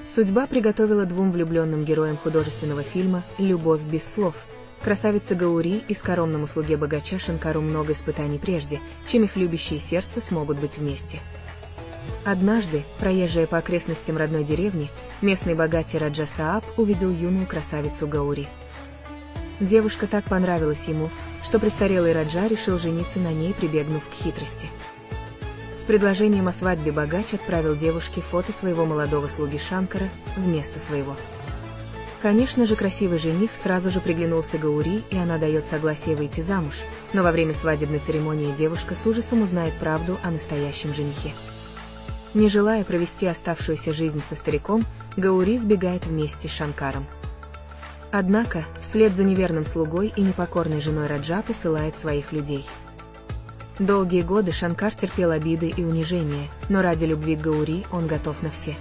Судьба приготовила двум влюбленным героям художественного фильма «Любовь без слов». Красавице Гаури и скоромному слуге богача Шанкару много испытаний прежде, чем их любящие сердца смогут быть вместе. Однажды, проезжая по окрестностям родной деревни, местный богатей Раджа Сааб увидел юную красавицу Гаури. Девушка так понравилась ему, что престарелый Раджа решил жениться на ней, прибегнув к хитрости. С предложением о свадьбе богач отправил девушке фото своего молодого слуги Шанкара вместо своего. Конечно же, красивый жених сразу же приглянулся Гаури, и она дает согласие выйти замуж, но во время свадебной церемонии девушка с ужасом узнает правду о настоящем женихе. Не желая провести оставшуюся жизнь со стариком, Гаури сбегает вместе с Шанкаром. Однако, вслед за неверным слугой и непокорной женой Раджа посылает своих людей. Долгие годы Шанкар терпел обиды и унижения, но ради любви к Гаури он готов на все.